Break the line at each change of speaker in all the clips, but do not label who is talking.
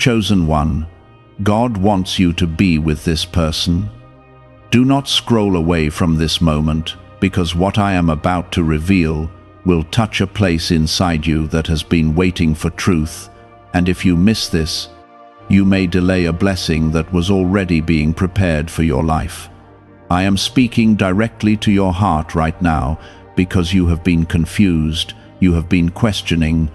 chosen one, God wants you to be with this person. Do not scroll away from this moment, because what I am about to reveal will touch a place inside you that has been waiting for truth, and if you miss this, you may delay a blessing that was already being prepared for your life. I am speaking directly to your heart right now because you have been confused, you have been questioning,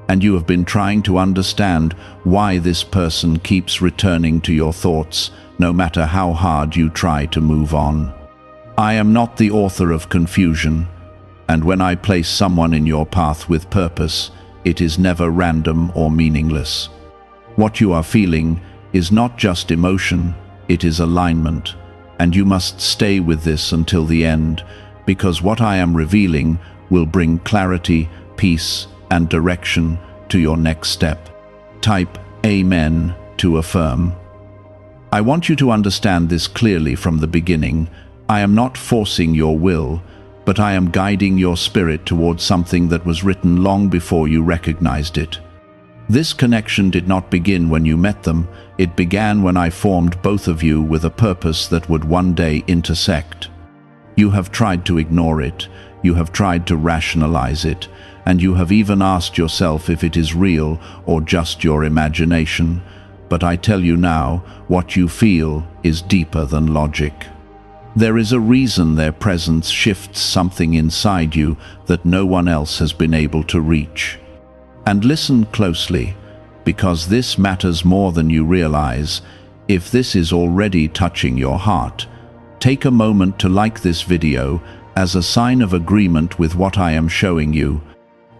and you have been trying to understand why this person keeps returning to your thoughts, no matter how hard you try to move on. I am not the author of confusion, and when I place someone in your path with purpose, it is never random or meaningless. What you are feeling is not just emotion, it is alignment, and you must stay with this until the end, because what I am revealing will bring clarity, peace, and direction to your next step. Type Amen to affirm. I want you to understand this clearly from the beginning. I am not forcing your will, but I am guiding your spirit towards something that was written long before you recognized it. This connection did not begin when you met them, it began when I formed both of you with a purpose that would one day intersect. You have tried to ignore it, you have tried to rationalize it, and you have even asked yourself if it is real or just your imagination. But I tell you now, what you feel is deeper than logic. There is a reason their presence shifts something inside you that no one else has been able to reach. And listen closely, because this matters more than you realize. If this is already touching your heart, take a moment to like this video as a sign of agreement with what I am showing you,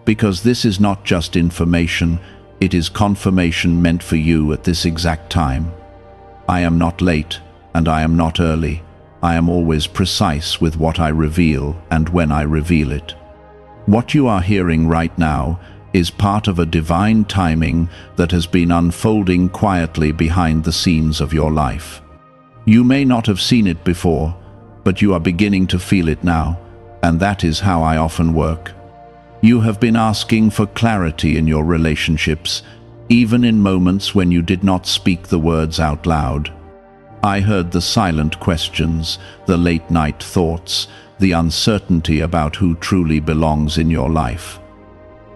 because this is not just information, it is confirmation meant for you at this exact time. I am not late, and I am not early. I am always precise with what I reveal and when I reveal it. What you are hearing right now is part of a divine timing that has been unfolding quietly behind the scenes of your life. You may not have seen it before, but you are beginning to feel it now, and that is how I often work. You have been asking for clarity in your relationships, even in moments when you did not speak the words out loud. I heard the silent questions, the late-night thoughts, the uncertainty about who truly belongs in your life.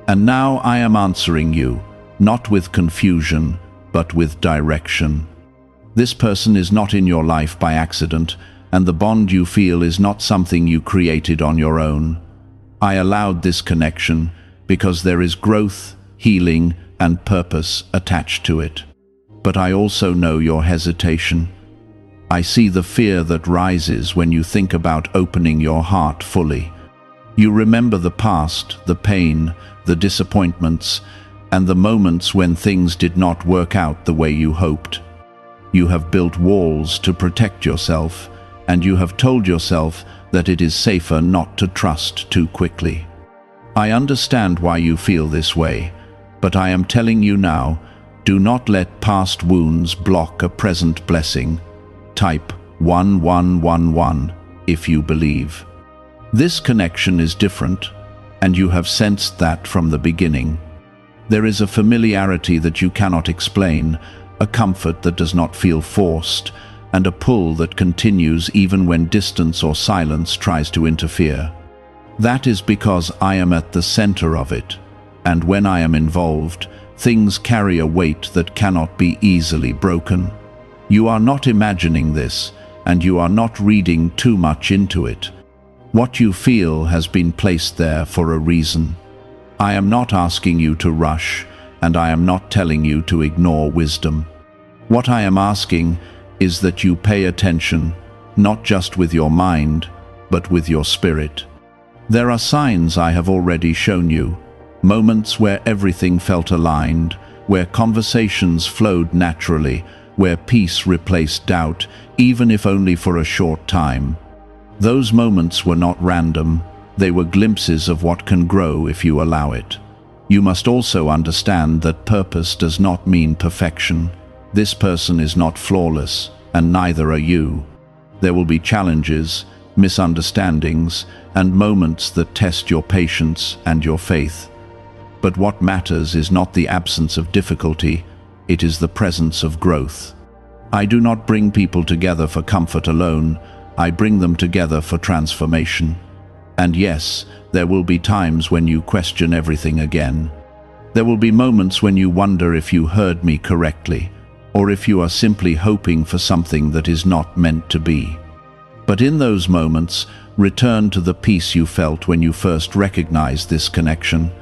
And now I am answering you, not with confusion, but with direction. This person is not in your life by accident, and the bond you feel is not something you created on your own. I allowed this connection because there is growth, healing, and purpose attached to it. But I also know your hesitation. I see the fear that rises when you think about opening your heart fully. You remember the past, the pain, the disappointments, and the moments when things did not work out the way you hoped. You have built walls to protect yourself, and you have told yourself that it is safer not to trust too quickly. I understand why you feel this way, but I am telling you now, do not let past wounds block a present blessing. Type 1111 if you believe. This connection is different, and you have sensed that from the beginning. There is a familiarity that you cannot explain, a comfort that does not feel forced, and a pull that continues even when distance or silence tries to interfere. That is because I am at the center of it, and when I am involved, things carry a weight that cannot be easily broken. You are not imagining this, and you are not reading too much into it. What you feel has been placed there for a reason. I am not asking you to rush, and I am not telling you to ignore wisdom. What I am asking is that you pay attention, not just with your mind, but with your spirit. There are signs I have already shown you, moments where everything felt aligned, where conversations flowed naturally, where peace replaced doubt, even if only for a short time. Those moments were not random, they were glimpses of what can grow if you allow it. You must also understand that purpose does not mean perfection. This person is not flawless, and neither are you. There will be challenges, misunderstandings, and moments that test your patience and your faith. But what matters is not the absence of difficulty, it is the presence of growth. I do not bring people together for comfort alone, I bring them together for transformation. And yes, there will be times when you question everything again. There will be moments when you wonder if you heard me correctly, or if you are simply hoping for something that is not meant to be. But in those moments, return to the peace you felt when you first recognized this connection.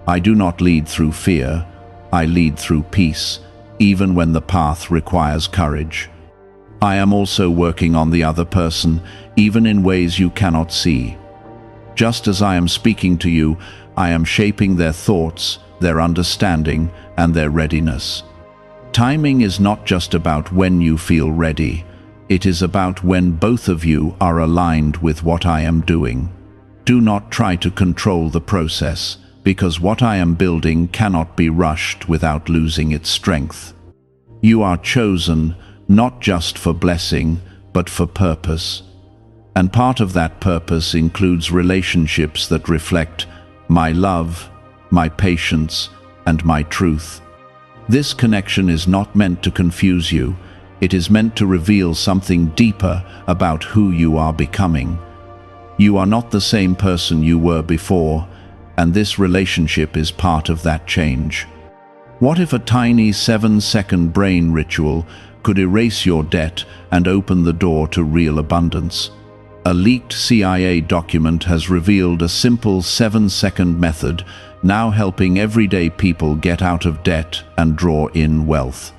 I do not lead through fear, I lead through peace, even when the path requires courage. I am also working on the other person, even in ways you cannot see. Just as I am speaking to you, I am shaping their thoughts, their understanding, and their readiness. Timing is not just about when you feel ready, it is about when both of you are aligned with what I am doing. Do not try to control the process, because what I am building cannot be rushed without losing its strength. You are chosen not just for blessing, but for purpose. And part of that purpose includes relationships that reflect my love, my patience, and my truth. This connection is not meant to confuse you, it is meant to reveal something deeper about who you are becoming. You are not the same person you were before, and this relationship is part of that change. What if a tiny 7-second brain ritual could erase your debt and open the door to real abundance? A leaked CIA document has revealed a simple 7-second method, now helping everyday people get out of debt and draw in wealth.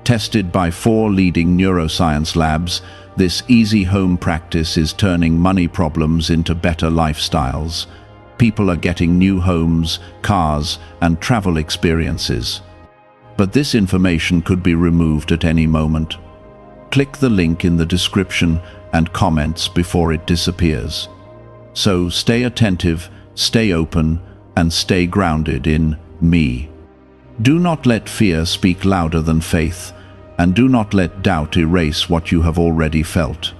Tested by 4 leading neuroscience labs, this easy home practice is turning money problems into better lifestyles. People are getting new homes, cars, and travel experiences. But this information could be removed at any moment. Click the link in the description and comments before it disappears. So stay attentive, stay open, and stay grounded in me. Do not let fear speak louder than faith, and do not let doubt erase what you have already felt.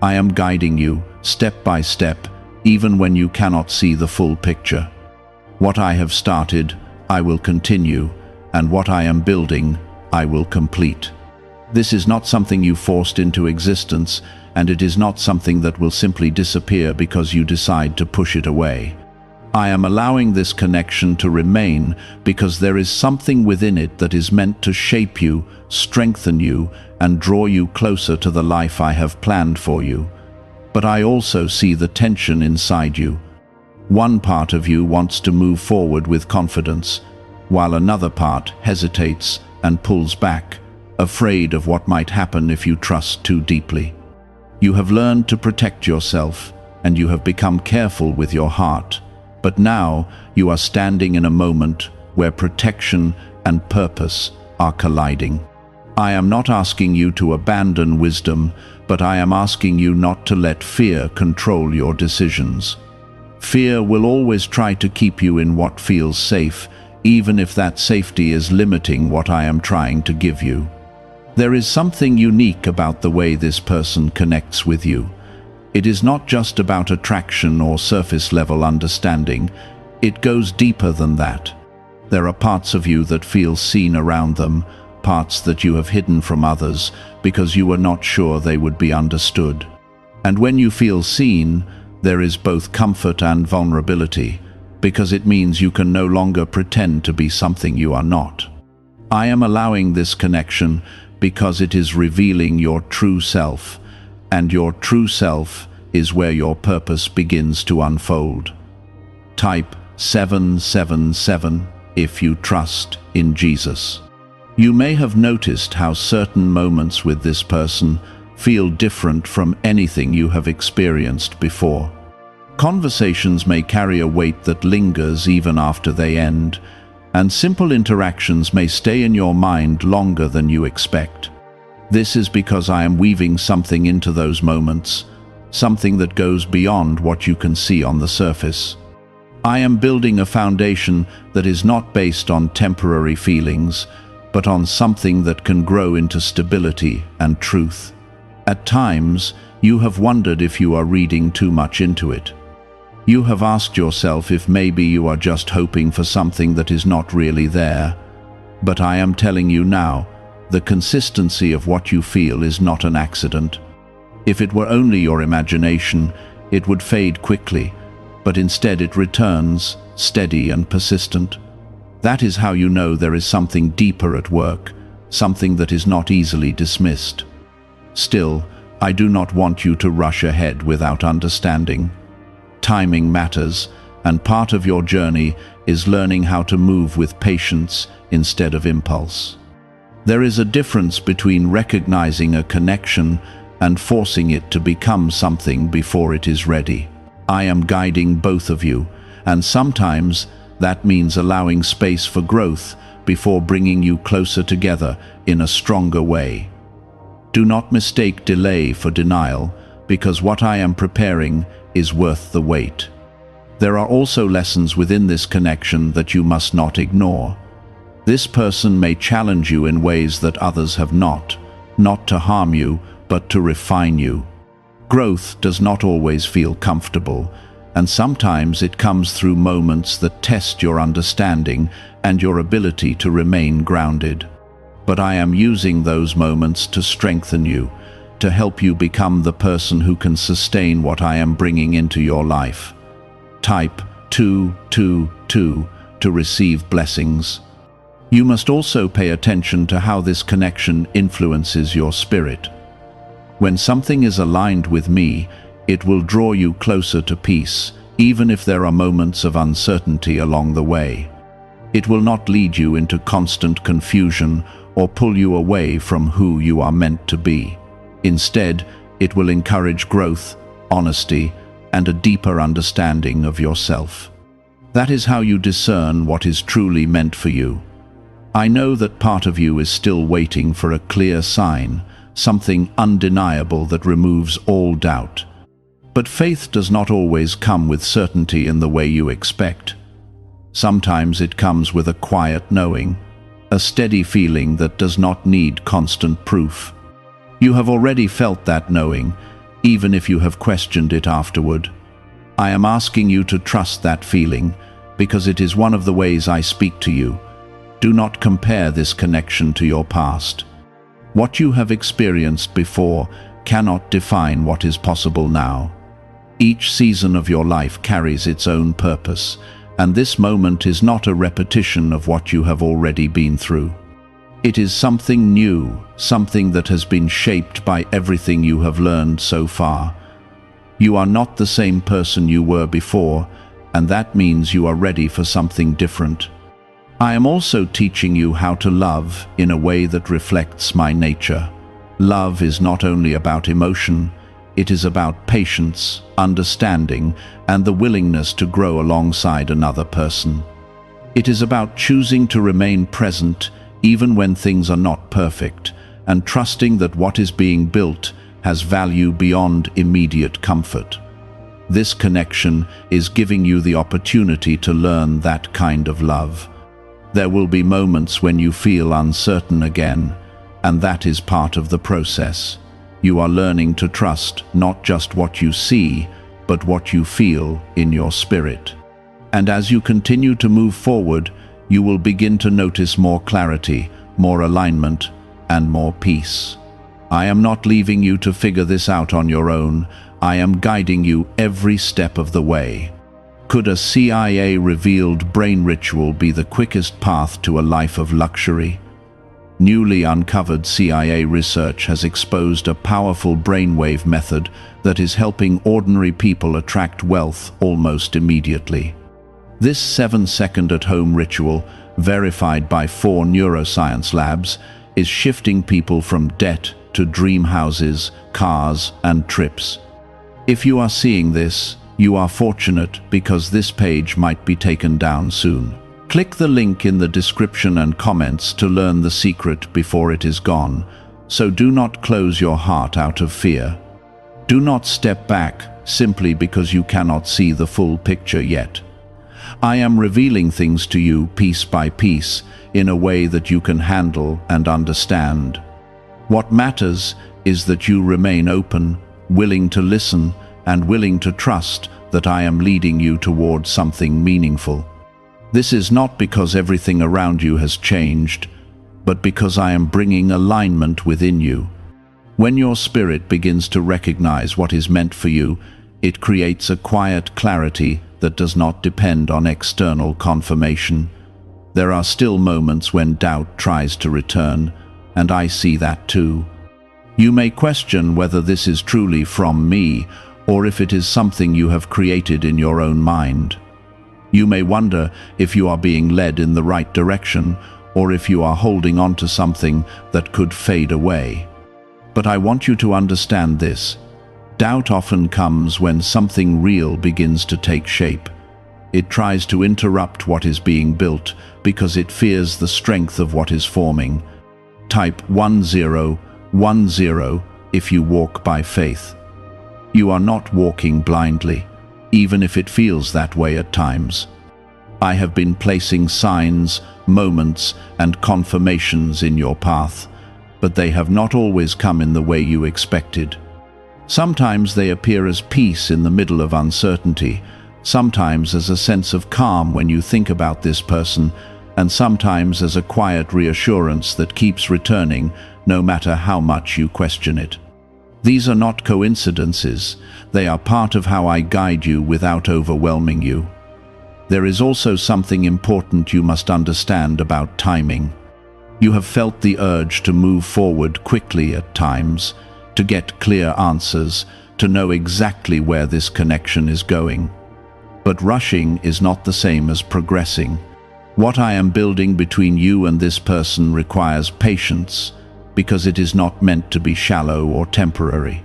I am guiding you, step by step, even when you cannot see the full picture. What I have started, I will continue, and what I am building, I will complete. This is not something you forced into existence, and it is not something that will simply disappear because you decide to push it away. I am allowing this connection to remain because there is something within it that is meant to shape you, strengthen you, and draw you closer to the life I have planned for you. But I also see the tension inside you. One part of you wants to move forward with confidence, while another part hesitates and pulls back, afraid of what might happen if you trust too deeply. You have learned to protect yourself, and you have become careful with your heart. But now you are standing in a moment where protection and purpose are colliding. I am not asking you to abandon wisdom, but I am asking you not to let fear control your decisions. Fear will always try to keep you in what feels safe, even if that safety is limiting what I am trying to give you. There is something unique about the way this person connects with you. It is not just about attraction or surface-level understanding. It goes deeper than that. There are parts of you that feel seen around them, parts that you have hidden from others because you were not sure they would be understood. And when you feel seen, there is both comfort and vulnerability, because it means you can no longer pretend to be something you are not. I am allowing this connection because it is revealing your true self, and your true self is where your purpose begins to unfold. Type 777 if you trust in Jesus. You may have noticed how certain moments with this person feel different from anything you have experienced before. Conversations may carry a weight that lingers even after they end, and simple interactions may stay in your mind longer than you expect. This is because I am weaving something into those moments, something that goes beyond what you can see on the surface. I am building a foundation that is not based on temporary feelings, but on something that can grow into stability and truth. At times, you have wondered if you are reading too much into it. You have asked yourself if maybe you are just hoping for something that is not really there. But I am telling you now, the consistency of what you feel is not an accident. If it were only your imagination, it would fade quickly, but instead it returns, steady and persistent. That is how you know there is something deeper at work, something that is not easily dismissed. Still, I do not want you to rush ahead without understanding. Timing matters, and part of your journey is learning how to move with patience instead of impulse. There is a difference between recognizing a connection and forcing it to become something before it is ready. I am guiding both of you, and sometimes that means allowing space for growth before bringing you closer together in a stronger way. Do not mistake delay for denial, because what I am preparing is worth the wait. There are also lessons within this connection that you must not ignore. This person may challenge you in ways that others have not to harm you, but to refine you. Growth does not always feel comfortable, and sometimes it comes through moments that test your understanding and your ability to remain grounded. But I am using those moments to strengthen you, to help you become the person who can sustain what I am bringing into your life. Type 222 to receive blessings. You must also pay attention to how this connection influences your spirit. When something is aligned with me, it will draw you closer to peace, even if there are moments of uncertainty along the way. It will not lead you into constant confusion or pull you away from who you are meant to be. Instead, it will encourage growth, honesty, and a deeper understanding of yourself. That is how you discern what is truly meant for you. I know that part of you is still waiting for a clear sign, something undeniable that removes all doubt. But faith does not always come with certainty in the way you expect. Sometimes it comes with a quiet knowing, a steady feeling that does not need constant proof. You have already felt that knowing, even if you have questioned it afterward. I am asking you to trust that feeling, because it is one of the ways I speak to you. Do not compare this connection to your past. What you have experienced before cannot define what is possible now. Each season of your life carries its own purpose, and this moment is not a repetition of what you have already been through. It is something new, something that has been shaped by everything you have learned so far. You are not the same person you were before, and that means you are ready for something different. I am also teaching you how to love in a way that reflects my nature. Love is not only about emotion, it is about patience, understanding, and the willingness to grow alongside another person. It is about choosing to remain present even when things are not perfect, and trusting that what is being built has value beyond immediate comfort. This connection is giving you the opportunity to learn that kind of love. There will be moments when you feel uncertain again, and that is part of the process. You are learning to trust not just what you see, but what you feel in your spirit. And as you continue to move forward, you will begin to notice more clarity, more alignment, and more peace. I am not leaving you to figure this out on your own. I am guiding you every step of the way. Could a CIA-revealed brain ritual be the quickest path to a life of luxury? Newly uncovered CIA research has exposed a powerful brainwave method that is helping ordinary people attract wealth almost immediately. This 7-second at-home ritual, verified by 4 neuroscience labs, is shifting people from debt to dream houses, cars, and trips. If you are seeing this, you are fortunate because this page might be taken down soon. Click the link in the description and comments to learn the secret before it is gone, so do not close your heart out of fear. Do not step back simply because you cannot see the full picture yet. I am revealing things to you piece by piece in a way that you can handle and understand. What matters is that you remain open, willing to listen, and willing to trust that I am leading you towards something meaningful. This is not because everything around you has changed, but because I am bringing alignment within you. When your spirit begins to recognize what is meant for you, it creates a quiet clarity that does not depend on external confirmation. There are still moments when doubt tries to return, and I see that too. You may question whether this is truly from me, or if it is something you have created in your own mind. You may wonder if you are being led in the right direction, or if you are holding on to something that could fade away. But I want you to understand this. Doubt often comes when something real begins to take shape. It tries to interrupt what is being built because it fears the strength of what is forming. Type 1010 if you walk by faith. You are not walking blindly, even if it feels that way at times. I have been placing signs, moments, and confirmations in your path, but they have not always come in the way you expected. Sometimes they appear as peace in the middle of uncertainty, sometimes as a sense of calm when you think about this person, and sometimes as a quiet reassurance that keeps returning no matter how much you question it. These are not coincidences, they are part of how I guide you without overwhelming you. There is also something important you must understand about timing. You have felt the urge to move forward quickly at times, to get clear answers, to know exactly where this connection is going. But rushing is not the same as progressing. What I am building between you and this person requires patience, because it is not meant to be shallow or temporary.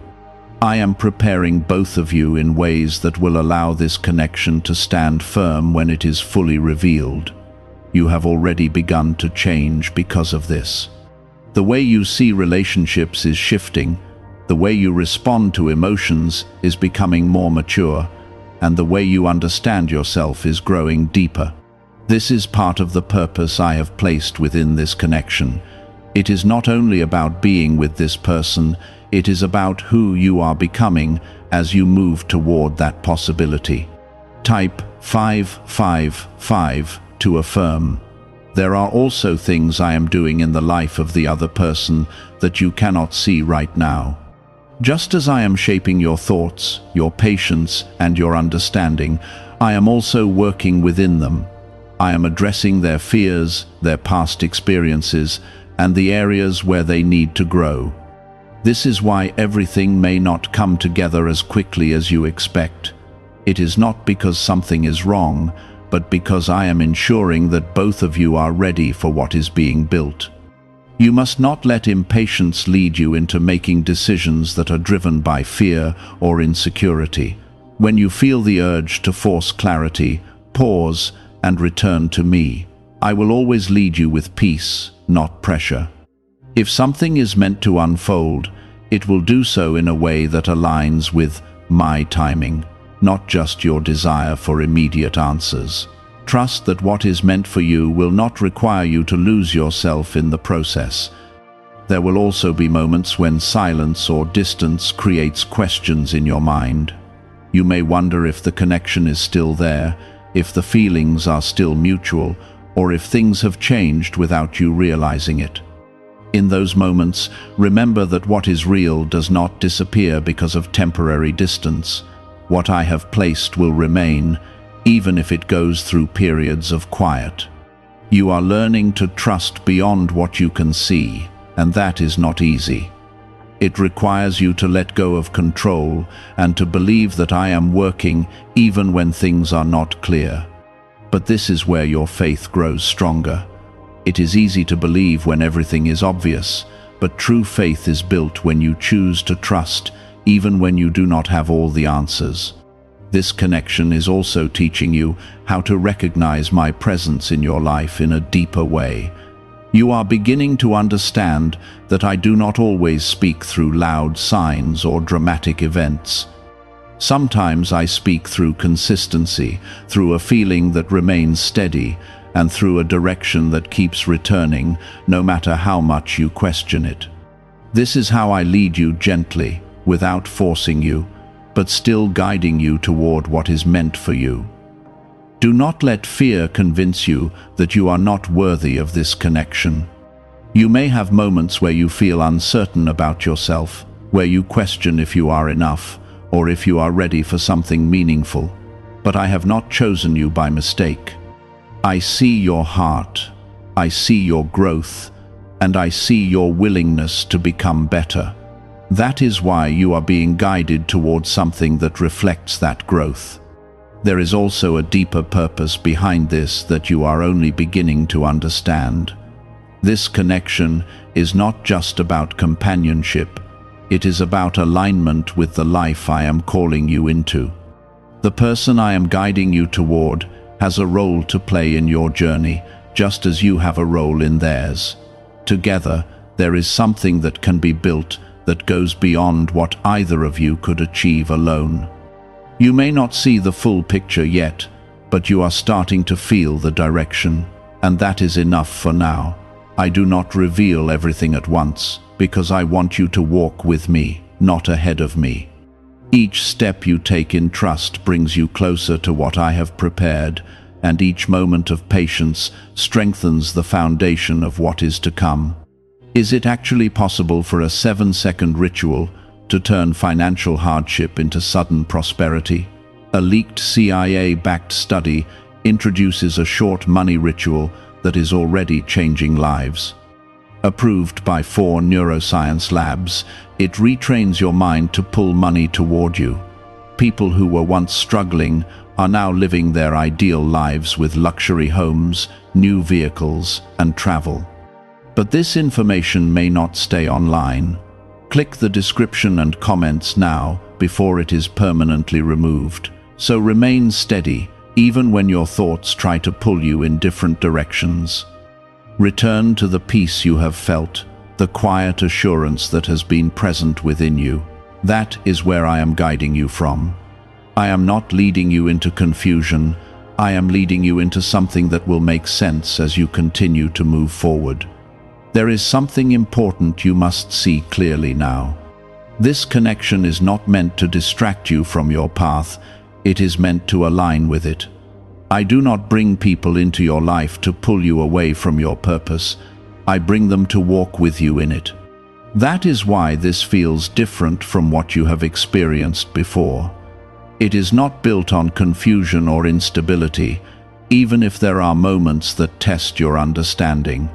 I am preparing both of you in ways that will allow this connection to stand firm when it is fully revealed. You have already begun to change because of this. The way you see relationships is shifting, the way you respond to emotions is becoming more mature, and the way you understand yourself is growing deeper. This is part of the purpose I have placed within this connection. It is not only about being with this person, it is about who you are becoming as you move toward that possibility. Type 555 to affirm. There are also things I am doing in the life of the other person that you cannot see right now. Just as I am shaping your thoughts, your patience, and your understanding, I am also working within them. I am addressing their fears, their past experiences, and the areas where they need to grow. This is why everything may not come together as quickly as you expect. It is not because something is wrong, but because I am ensuring that both of you are ready for what is being built. You must not let impatience lead you into making decisions that are driven by fear or insecurity. When you feel the urge to force clarity, pause and return to me. I will always lead you with peace, not pressure. If something is meant to unfold, it will do so in a way that aligns with my timing, not just your desire for immediate answers. Trust that what is meant for you will not require you to lose yourself in the process. There will also be moments when silence or distance creates questions in your mind. You may wonder if the connection is still there, if the feelings are still mutual, or if things have changed without you realizing it. In those moments, remember that what is real does not disappear because of temporary distance. What I have placed will remain, even if it goes through periods of quiet. You are learning to trust beyond what you can see, and that is not easy. It requires you to let go of control and to believe that I am working even when things are not clear. But this is where your faith grows stronger. It is easy to believe when everything is obvious, but true faith is built when you choose to trust, even when you do not have all the answers. This connection is also teaching you how to recognize my presence in your life in a deeper way. You are beginning to understand that I do not always speak through loud signs or dramatic events. Sometimes I speak through consistency, through a feeling that remains steady, and through a direction that keeps returning, no matter how much you question it. This is how I lead you gently, without forcing you, but still guiding you toward what is meant for you. Do not let fear convince you that you are not worthy of this connection. You may have moments where you feel uncertain about yourself, where you question if you are enough, or if you are ready for something meaningful. But I have not chosen you by mistake. I see your heart, I see your growth, and I see your willingness to become better. That is why you are being guided towards something that reflects that growth. There is also a deeper purpose behind this that you are only beginning to understand. This connection is not just about companionship, it is about alignment with the life I am calling you into. The person I am guiding you toward has a role to play in your journey, just as you have a role in theirs. Together, there is something that can be built that goes beyond what either of you could achieve alone. You may not see the full picture yet, but you are starting to feel the direction, and that is enough for now. I do not reveal everything at once, because I want you to walk with me, not ahead of me. Each step you take in trust brings you closer to what I have prepared, and each moment of patience strengthens the foundation of what is to come. Is it actually possible for a 7-second ritual to turn financial hardship into sudden prosperity? A leaked CIA-backed study introduces a short money ritual that is already changing lives. Approved by 4 neuroscience labs, it retrains your mind to pull money toward you. People who were once struggling are now living their ideal lives with luxury homes, new vehicles, and travel. But this information may not stay online. Click the description and comments now before it is permanently removed. So remain steady, even when your thoughts try to pull you in different directions. Return to the peace you have felt, the quiet assurance that has been present within you. That is where I am guiding you from. I am not leading you into confusion. I am leading you into something that will make sense as you continue to move forward. There is something important you must see clearly now. This connection is not meant to distract you from your path. It is meant to align with it. I do not bring people into your life to pull you away from your purpose. I bring them to walk with you in it. That is why this feels different from what you have experienced before. It is not built on confusion or instability, even if there are moments that test your understanding.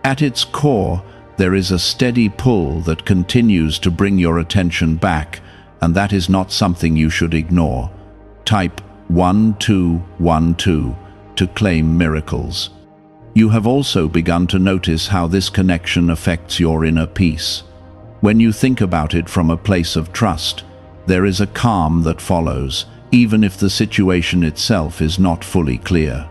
At its core, there is a steady pull that continues to bring your attention back, and that is not something you should ignore. Type 1212 to claim miracles. You have also begun to notice how this connection affects your inner peace. When you think about it from a place of trust, there is a calm that follows, even if the situation itself is not fully clear.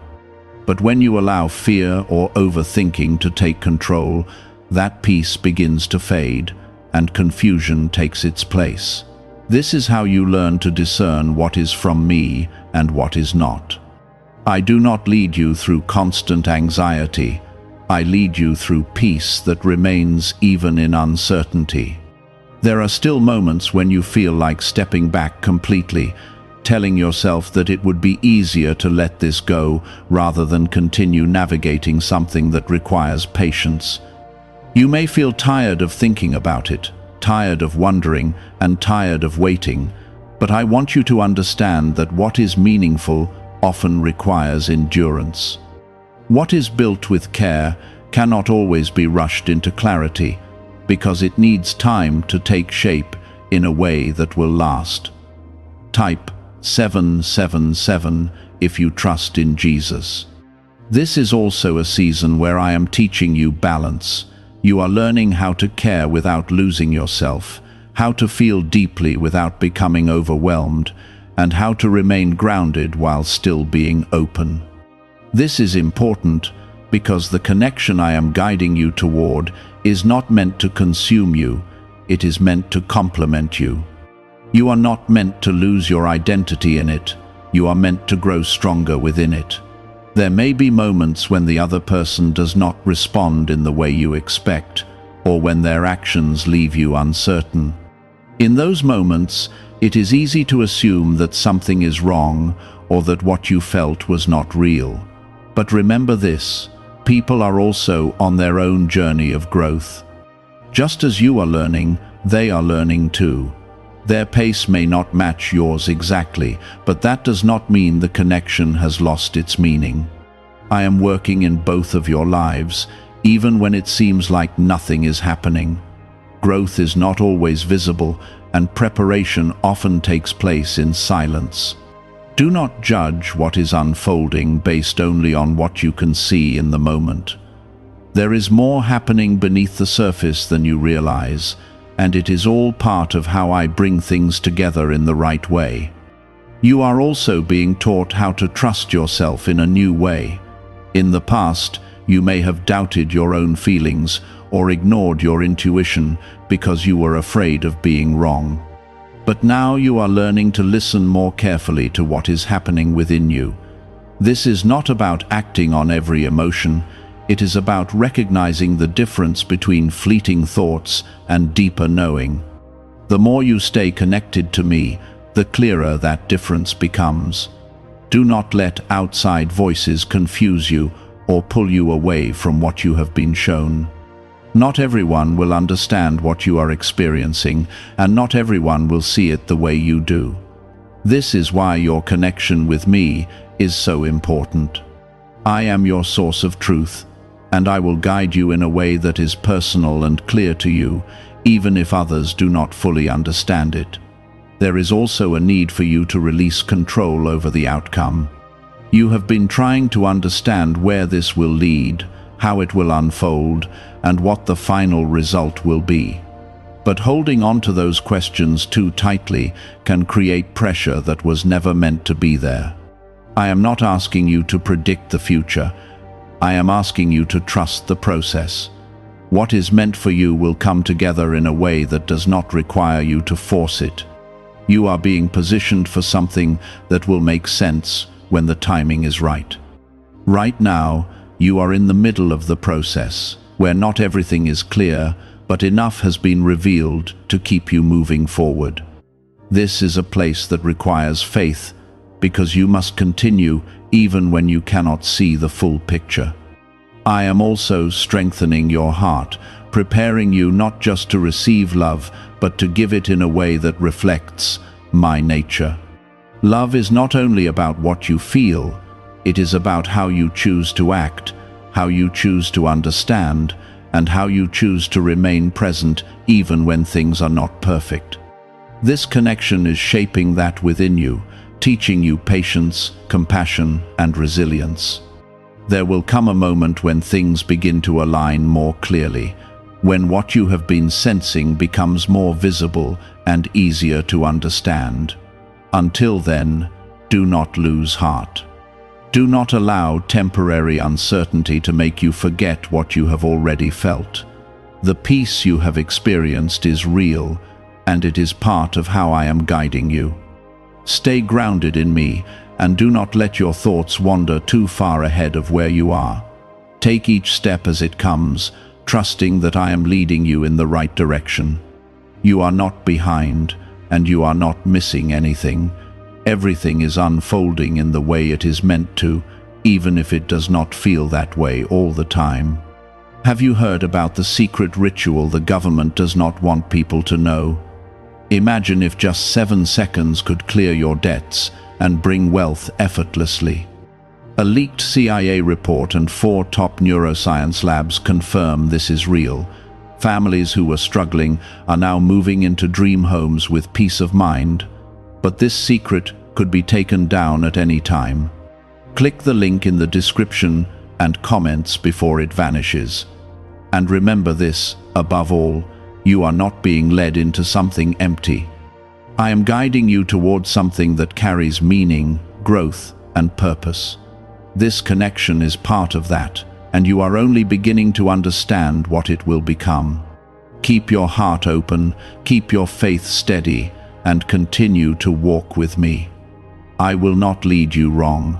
But when you allow fear or overthinking to take control, that peace begins to fade, and confusion takes its place. This is how you learn to discern what is from me and what is not. I do not lead you through constant anxiety. I lead you through peace that remains even in uncertainty. There are still moments when you feel like stepping back completely, telling yourself that it would be easier to let this go rather than continue navigating something that requires patience. You may feel tired of thinking about it, tired of wondering, and tired of waiting, but I want you to understand that what is meaningful often requires endurance. What is built with care cannot always be rushed into clarity, because it needs time to take shape in a way that will last. Type 777 if you trust in Jesus. This is also a season where I am teaching you balance. You are learning how to care without losing yourself, how to feel deeply without becoming overwhelmed, and how to remain grounded while still being open. This is important because the connection I am guiding you toward is not meant to consume you, it is meant to complement you. You are not meant to lose your identity in it, you are meant to grow stronger within it. There may be moments when the other person does not respond in the way you expect, or when their actions leave you uncertain. In those moments, It is easy to assume that something is wrong or that what you felt was not real. But remember this, people are also on their own journey of growth. Just as you are learning, they are learning too. Their pace may not match yours exactly, but that does not mean the connection has lost its meaning. I am working in both of your lives, even when it seems like nothing is happening. Growth is not always visible, and preparation often takes place in silence. Do not judge what is unfolding based only on what you can see in the moment. There is more happening beneath the surface than you realize, and it is all part of how I bring things together in the right way. You are also being taught how to trust yourself in a new way. In the past, you may have doubted your own feelings or ignored your intuition because you were afraid of being wrong. But now you are learning to listen more carefully to what is happening within you. This is not about acting on every emotion. It is about recognizing the difference between fleeting thoughts and deeper knowing. The more you stay connected to me, the clearer that difference becomes. Do not let outside voices confuse you or pull you away from what you have been shown. Not everyone will understand what you are experiencing, and not everyone will see it the way you do. This is why your connection with me is so important. I am your source of truth, and I will guide you in a way that is personal and clear to you, even if others do not fully understand it. There is also a need for you to release control over the outcome. You have been trying to understand where this will lead, how it will unfold, and what the final result will be. But holding on to those questions too tightly can create pressure that was never meant to be there. I am not asking you to predict the future. I am asking you to trust the process. What is meant for you will come together in a way that does not require you to force it. You are being positioned for something that will make sense when the timing is right. Right now, you are in the middle of the process, where not everything is clear, but enough has been revealed to keep you moving forward. This is a place that requires faith, because you must continue even when you cannot see the full picture. I am also strengthening your heart, preparing you not just to receive love, but to give it in a way that reflects my nature. Love is not only about what you feel, it is about how you choose to act, how you choose to understand, and how you choose to remain present even when things are not perfect. This connection is shaping that within you, teaching you patience, compassion, and resilience. There will come a moment when things begin to align more clearly, when what you have been sensing becomes more visible and easier to understand. Until then, do not lose heart. Do not allow temporary uncertainty to make you forget what you have already felt. The peace you have experienced is real, and it is part of how I am guiding you. Stay grounded in me, and do not let your thoughts wander too far ahead of where you are. Take each step as it comes, trusting that I am leading you in the right direction. You are not behind, and you are not missing anything. Everything is unfolding in the way it is meant to, even if it does not feel that way all the time. Have you heard about the secret ritual the government does not want people to know? Imagine if just 7 seconds could clear your debts and bring wealth effortlessly. A leaked CIA report and 4 top neuroscience labs confirm this is real. Families who were struggling are now moving into dream homes with peace of mind. But this secret could be taken down at any time. Click the link in the description and comments before it vanishes. And remember this, above all, you are not being led into something empty. I am guiding you towards something that carries meaning, growth, and purpose. This connection is part of that, and you are only beginning to understand what it will become. Keep your heart open, keep your faith steady, and continue to walk with me. I will not lead you wrong.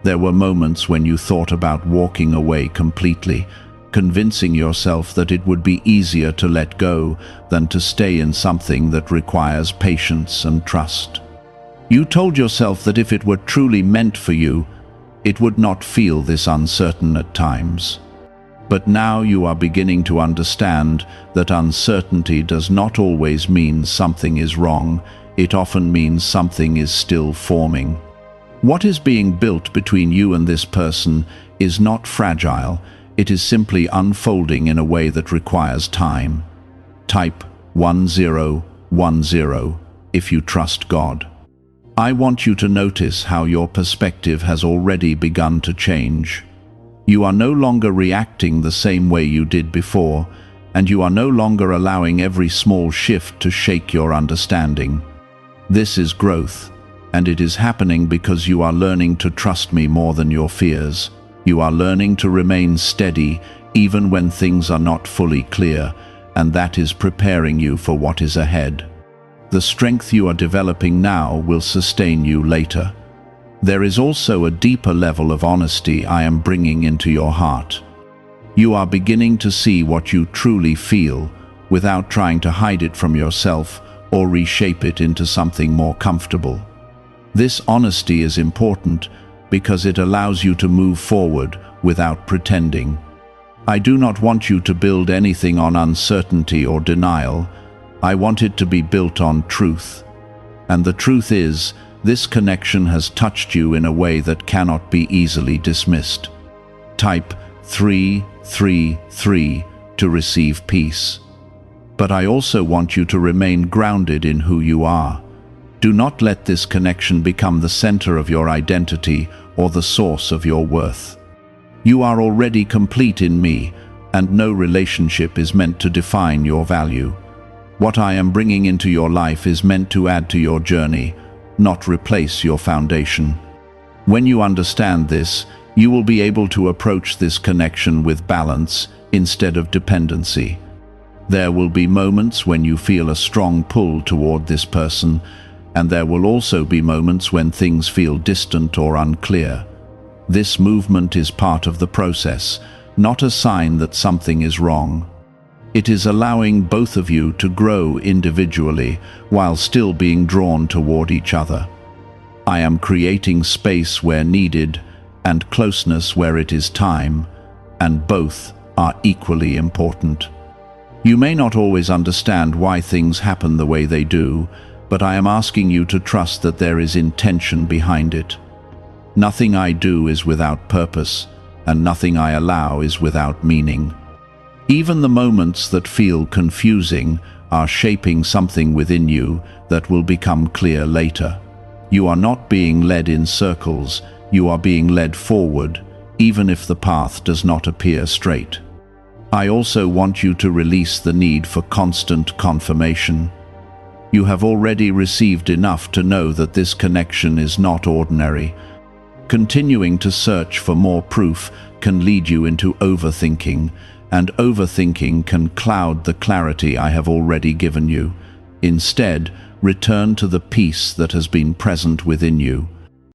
There were moments when you thought about walking away completely, convincing yourself that it would be easier to let go than to stay in something that requires patience and trust. You told yourself that if it were truly meant for you, it would not feel this uncertain at times. But now you are beginning to understand that uncertainty does not always mean something is wrong. It often means something is still forming. What is being built between you and this person is not fragile. It is simply unfolding in a way that requires time. Type 1010 if you trust God. I want you to notice how your perspective has already begun to change. You are no longer reacting the same way you did before, and you are no longer allowing every small shift to shake your understanding. This is growth, and it is happening because you are learning to trust me more than your fears. You are learning to remain steady even when things are not fully clear, and that is preparing you for what is ahead. The strength you are developing now will sustain you later. There is also a deeper level of honesty I am bringing into your heart. You are beginning to see what you truly feel without trying to hide it from yourself or reshape it into something more comfortable. This honesty is important because it allows you to move forward without pretending. I do not want you to build anything on uncertainty or denial. I want it to be built on truth. And the truth is, this connection has touched you in a way that cannot be easily dismissed. Type 333 to receive peace. But I also want you to remain grounded in who you are. Do not let this connection become the center of your identity or the source of your worth. You are already complete in me, and no relationship is meant to define your value. What I am bringing into your life is meant to add to your journey, not replace your foundation. When you understand this, you will be able to approach this connection with balance instead of dependency. There will be moments when you feel a strong pull toward this person, and there will also be moments when things feel distant or unclear. This movement is part of the process, not a sign that something is wrong. It is allowing both of you to grow individually while still being drawn toward each other. I am creating space where needed and closeness where it is time, and both are equally important. You may not always understand why things happen the way they do, but I am asking you to trust that there is intention behind it. Nothing I do is without purpose, and nothing I allow is without meaning. Even the moments that feel confusing are shaping something within you that will become clear later. You are not being led in circles, you are being led forward, even if the path does not appear straight. I also want you to release the need for constant confirmation. You have already received enough to know that this connection is not ordinary. Continuing to search for more proof can lead you into overthinking, and overthinking can cloud the clarity I have already given you. Instead, return to the peace that has been present within you.